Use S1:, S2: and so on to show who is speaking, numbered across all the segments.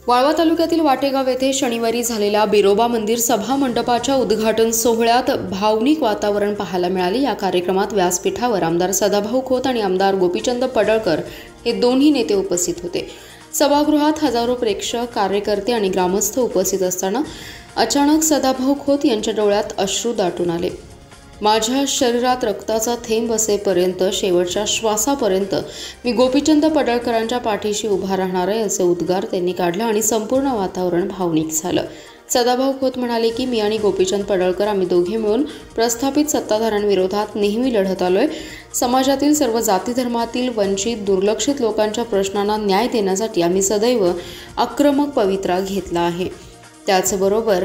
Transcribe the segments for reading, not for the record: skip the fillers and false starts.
S1: वाळवा तालुक्यातील वाटेगाव येथे शनिवारी झालेल्या बिरोबा मंदिर सभा मंडपाच्या उद्घाटन सोहळ्यात भावनिक वातावरण पाहायला मिळाले। या कार्यक्रमात व्यासपीठावर आमदार सदाभाऊ खोत आणि आमदार गोपीचंद पडळकर हे दोन्ही नेते उपस्थित होते। सभागृहात हजारो प्रेक्षक, कार्यकर्ते आणि ग्रामस्थ उपस्थित असताना अचानक सदाभाऊ खोत यांच्या डोळ्यात अश्रू दाटून आले। माझ्या शरीरात रक्ताचा थेंब असेपर्यंत, शेवटच्या श्वासापर्यंत मी गोपीचंद पडळकरांच्या पाठीशी उभा राहणार आहे, असे उद्गार त्यांनी काढले आणि संपूर्ण वातावरण भावनिक झालं। सदाभाऊ खोत म्हणाले की मी आणि गोपीचंद पडळकर आम्ही दोघे मिळून प्रस्थापित सत्ताधाऱ्यांविरोधात नेहमी लढत आलोय। समाजातील सर्व जाती धर्मातील वंचित, दुर्लक्षित लोकांच्या प्रश्नांना न्याय देण्यासाठी आम्ही सदैव आक्रमक पवित्रा घेतला आहे। त्याचबरोबर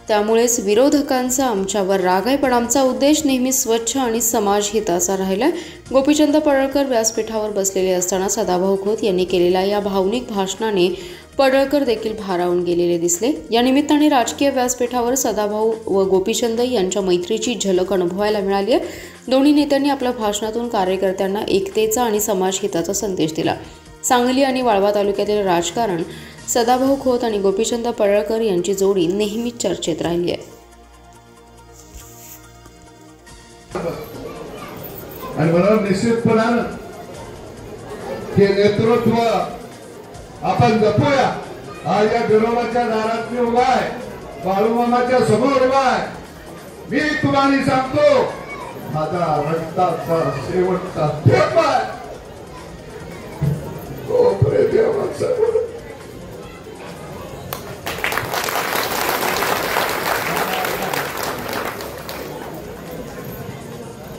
S1: त्यामुळेच विरोधकांचा आमच्यावर राग आहे, पण आमचा उद्देश नेहमी स्वच्छ आणि समाजहिताचा राहिला। गोपीचंद पडळकर व्यासपीठावर बसलेले असताना सदाभाऊ खोत यांनी केलेल्या या भावनिक भाषणाने पडळकर देखील भारावून गेलेले दिसले। या निमित्ताने राजकीय व्यासपीठावर सदाभाऊ व गोपीचंद यांच्या मैत्रीची झलक अनुभवायला मिळाली आहे। दोन्ही नेत्यांनी आपल्या भाषणातून कार्यकर्त्यांना एकतेचा आणि समाजहिताचा संदेश दिला। सांगली आणि वाळवा तालुक्यातील राजकारण सदाभाऊ खोत आणि गोपीचंद पडळकर यांची जोडी नेहमीच चर्चेत राहिली आहे।
S2: आणि मला निश्चितपणाने हे नेतृत्व आपण जपूया। आज या बिरोबाच्या दारात मी उभा आहे, बाळूमामाच्या समोर उभा आहे। मी तुम्हाला सांगतो, माझा रक्ताचा शेवटचा थेंब आहे।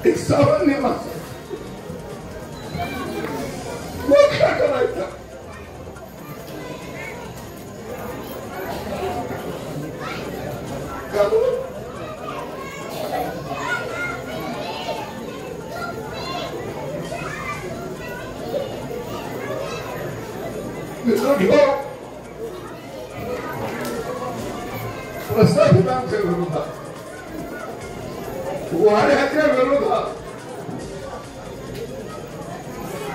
S2: एक सामान्य माणूस मोठा करायचा, प्रस्थापितांच्या विरोधात, वाड्याच्या विरोधात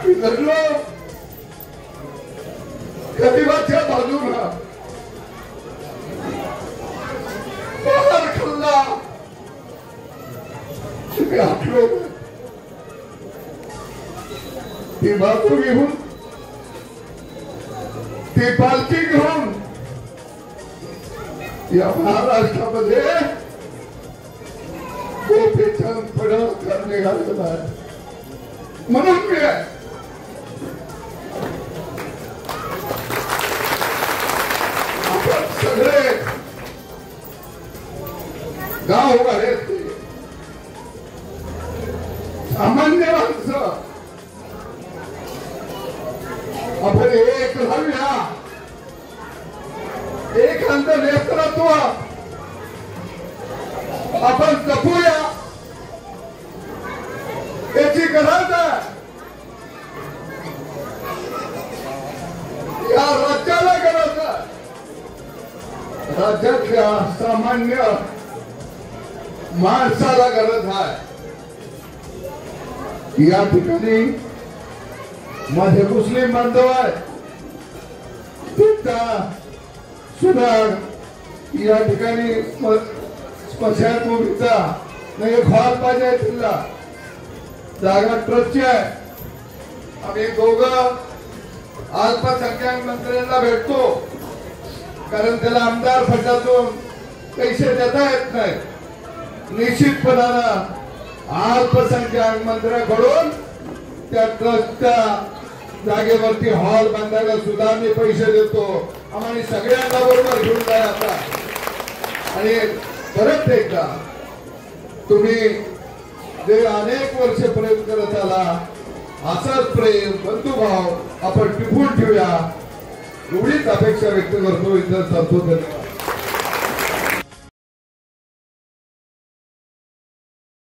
S2: लढलो। गरिबाच्या बाजूला बाहेर खाल्ला, तुम्ही हटलो। ती बाजू घेऊन, ती पालखी घेऊन या महाराष्ट्रामध्ये गोपीचंद पडळकर निघालेला आहे। म्हणून मी आपण सगळे गाव उभारे, सामान्य माणसं आपण एक राहूया, एक अंत नेतृत्व आपण जपूया, याची गरज आहे। या राज्याला गरज आहे, राज्यातल्या सामान्य माणसाला गरज आहे। या ठिकाणी माझे मुस्लिम बांधव आहे, त्यांचा सुद्धा या ठिकाणी स्मशानभूमीचा नाही हॉल पाहिजे, तिला जागा ट्रस्टची आहे। आम्ही दोघं अल्पसंख्याक मंत्र्यांना भेटतो, कारण त्याला आमदार फंडातून पैसे देता येत नाही। निश्चितपणानं अल्पसंख्याक मंत्र्याकडून त्या ट्रस्टच्या जागेवरती हॉल बांधायला सुद्धा मी पैसे देतो। आम्हाला सगळ्यांना बरोबर घेऊन जायचा आणि परत एकदा तुम्ही जे अनेक वर्ष प्रेम करत आला, असंच प्रेम, बंधुभाव आपण टिकून ठेवूया, एवढीच अपेक्षा व्यक्त करतो। इथं संतोष।